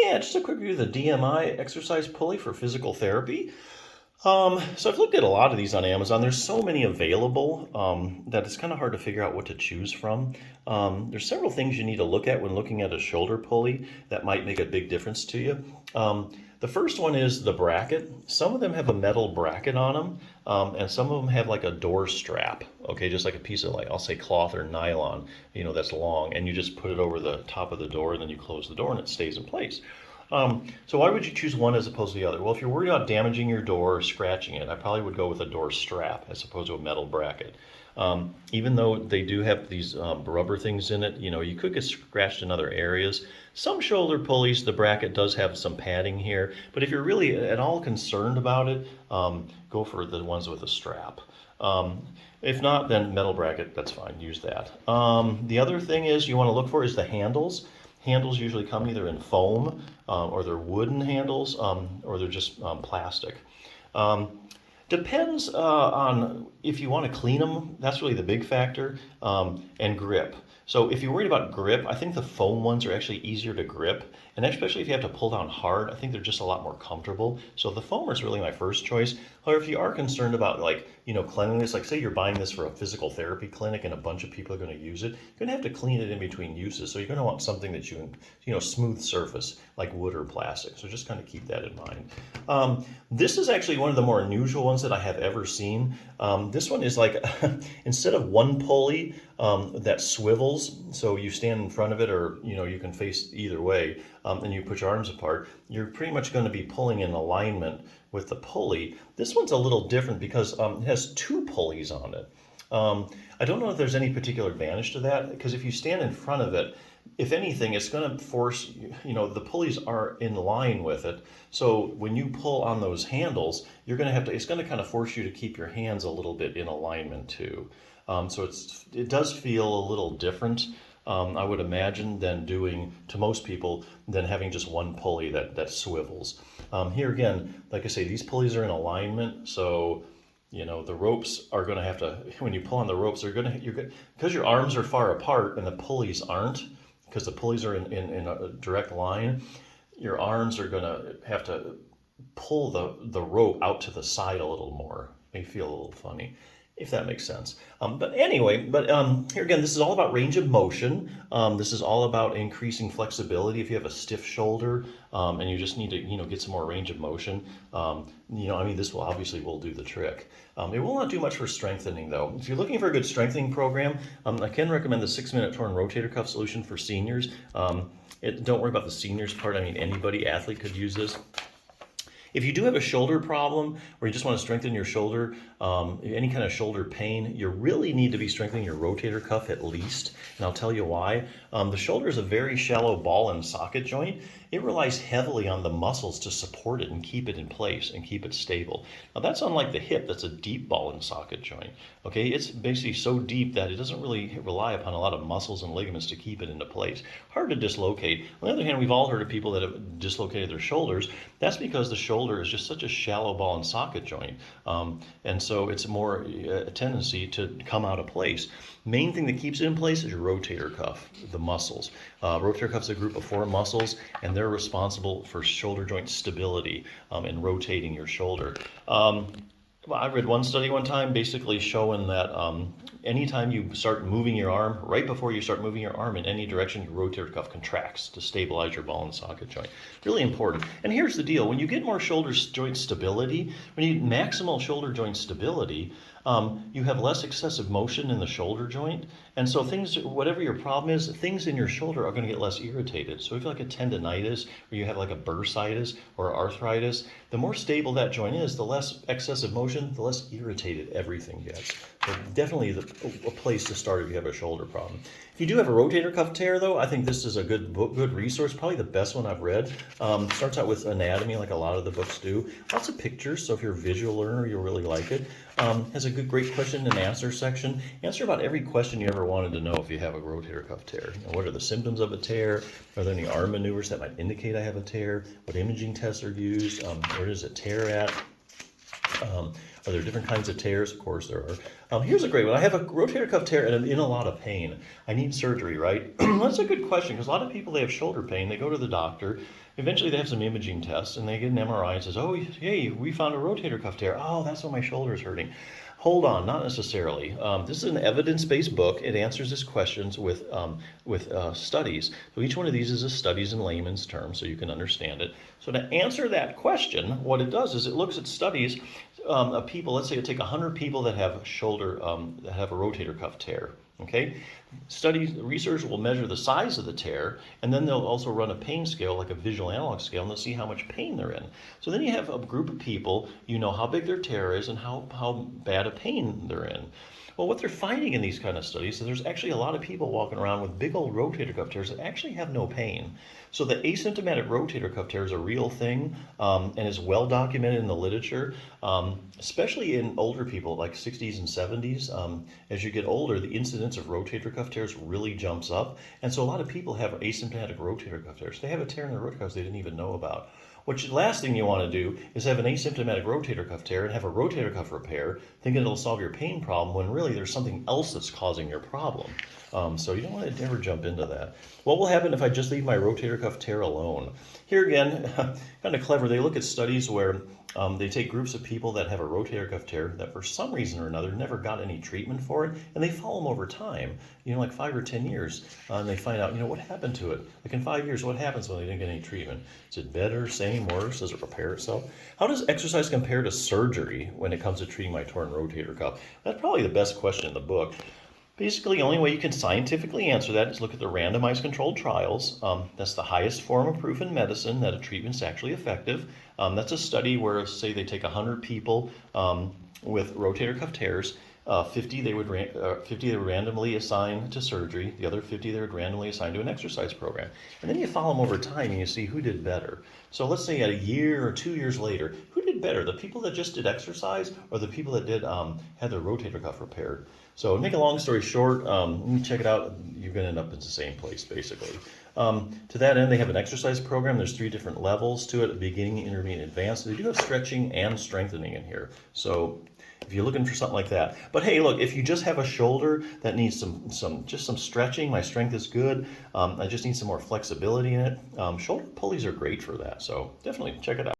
Yeah, just a quick review of the DMI exercise pulley for physical therapy. So I've looked at a lot of these on Amazon. There's so many available that it's kind of hard to figure out what to choose from. There's several things you need to look at when looking at a shoulder pulley that might make a big difference to you. The first one is the bracket. Some of them have a metal bracket on them, and some of them have like a door strap. Okay, just like a piece of, like, I'll say cloth or nylon, that's long, and you just put it over the top of the door, and then you close the door, and it stays in place. So why would you choose one as opposed to the other? Well, if you're worried about damaging your door or scratching it, I probably would go with a door strap as opposed to a metal bracket. Even though they do have these rubber things in it, you could get scratched in other areas. Some shoulder pulleys, the bracket does have some padding here, but if you're really at all concerned about it, go for the ones with a strap. If not, then metal bracket, that's fine, use that. The other thing is you want to look for is the handles. Handles usually come either in foam or they're wooden handles or they're just plastic. Depends on if you want to clean them. That's really the big factor. And grip. So if you're worried about grip, I think the foam ones are actually easier to grip. And especially if you have to pull down hard, I think they're just a lot more comfortable. So the foamer is really my first choice. However, if you are concerned about, like, cleanliness, like say you're buying this for a physical therapy clinic and a bunch of people are going to use it, you're going to have to clean it in between uses. So you're going to want something that smooth surface like wood or plastic. So just kind of keep that in mind. This is actually one of the more unusual ones that I have ever seen. This one is like, instead of one pulley that swivels, so you stand in front of it, or you can face either way, and you put your arms apart, you're pretty much going to be pulling in alignment with the pulley. This one's a little different because it has two pulleys on it. I don't know if there's any particular advantage to that, because if you stand in front of it, if anything, it's going to force, the pulleys are in line with it. So when you pull on those handles, it's going to kind of force you to keep your hands a little bit in alignment too. So it does feel a little different, I would imagine, to most people, than having just one pulley that swivels. Here again, like I say, these pulleys are in alignment, so the ropes are going to have to, when you pull on the ropes, because your arms are far apart and the pulleys aren't, because the pulleys are in a direct line, your arms are going to have to pull the rope out to the side a little more. May feel a little funny, if that makes sense. But anyway, here again, this is all about range of motion. This is all about increasing flexibility. If you have a stiff shoulder and you just need to, get some more range of motion, this will do the trick. It will not do much for strengthening, though. If you're looking for a good strengthening program, I can recommend the 6-minute torn rotator cuff solution for seniors. Don't worry about the seniors part. Anybody, athlete, could use this. If you do have a shoulder problem, or you just want to strengthen your shoulder, any kind of shoulder pain, you really need to be strengthening your rotator cuff at least, and I'll tell you why. The shoulder is a very shallow ball and socket joint. It relies heavily on the muscles to support it and keep it in place and keep it stable. Now that's unlike the hip, that's a deep ball and socket joint. Okay, it's basically so deep that it doesn't really rely upon a lot of muscles and ligaments to keep it into place. Hard to dislocate. On the other hand, we've all heard of people that have dislocated their shoulders. That's because the shoulder is just such a shallow ball and socket joint. And so it's more a tendency to come out of place. Main thing that keeps it in place is your rotator cuff, the muscles. Rotator cuff's a group of 4 muscles, and they're responsible for shoulder joint stability and rotating your shoulder. I read one study one time basically showing that anytime you start moving your arm, right before you start moving your arm in any direction, your rotator cuff contracts to stabilize your ball and socket joint. Really important. And here's the deal. When you get more shoulder joint stability, when you get maximal shoulder joint stability, you have less excessive motion in the shoulder joint. And so whatever your problem is, things in your shoulder are going to get less irritated. So if you have like a tendonitis, or you have like a bursitis or arthritis, the more stable that joint is, the less excessive motion, the less irritated everything gets. So definitely a place to start if you have a shoulder problem. If you do have a rotator cuff tear, though, I think this is a good resource, probably the best one I've read. Starts out with anatomy, like a lot of the books do. Lots of pictures, so if you're a visual learner, you'll really like it. Has a great question and answer section. Answer about every question you ever wanted to know if you have a rotator cuff tear. What are the symptoms of a tear? Are there any arm maneuvers that might indicate I have a tear? What imaging tests are used? Where does it tear at? Are there different kinds of tears? Of course there are. Here's a great one. I have a rotator cuff tear and I'm in a lot of pain. I need surgery, right? That's a good question because a lot of people, they have shoulder pain. They go to the doctor. Eventually they have some imaging tests and they get an MRI and says, oh, hey, we found a rotator cuff tear. Oh, that's why my shoulder is hurting. Hold on, not necessarily. This is an evidence-based book. It answers these questions with studies. So each one of these is a studies in layman's terms so you can understand it. So to answer that question, what it does is it looks at studies of people. Let's say you take 100 people that have that have a rotator cuff tear. Okay, research will measure the size of the tear, and then they'll also run a pain scale, like a visual analog scale, and they'll see how much pain they're in. So then you have a group of people, you know how big their tear is and how bad a pain they're in. Well, what they're finding in these kind of studies is there's actually a lot of people walking around with big old rotator cuff tears that actually have no pain. So the asymptomatic rotator cuff tear is a real thing and is well documented in the literature, especially in older people like 60s and 70s. As you get older, the incidence of rotator cuff tears really jumps up. And so a lot of people have asymptomatic rotator cuff tears. They have a tear in their rotator cuffs they didn't even know about. The last thing you want to do is have an asymptomatic rotator cuff tear and have a rotator cuff repair, thinking it'll solve your pain problem when really there's something else that's causing your problem. So you don't want to ever jump into that. What will happen if I just leave my rotator cuff tear alone? Here again, kind of clever, they look at studies where they take groups of people that have a rotator cuff tear that for some reason or another never got any treatment for it, and they follow them over time, like 5 or 10 years, and they find out, what happened to it? Like in 5 years, what happens when they didn't get any treatment? Is it better, same, worse? Does it repair itself? How does exercise compare to surgery when it comes to treating my torn rotator cuff? That's probably the best question in the book. Basically, the only way you can scientifically answer that is look at the randomized controlled trials. That's the highest form of proof in medicine that a treatment's actually effective. That's a study where, say, they take 100 people with rotator cuff tears. 50 they would randomly assign to surgery. The other 50 they would randomly assign to an exercise program. And then you follow them over time and you see who did better. So let's say a year or 2 years later, who did better? The people that just did exercise or the people that did had their rotator cuff repaired? So to make a long story short, you check it out, you're going to end up in the same place basically. To that end, they have an exercise program. There's 3 different levels to it: beginning, intermediate, advanced. They do have stretching and strengthening in here. So if you're looking for something like that. But hey, look, if you just have a shoulder that needs some stretching, my strength is good, I just need some more flexibility in it, shoulder pulleys are great for that. So definitely check it out.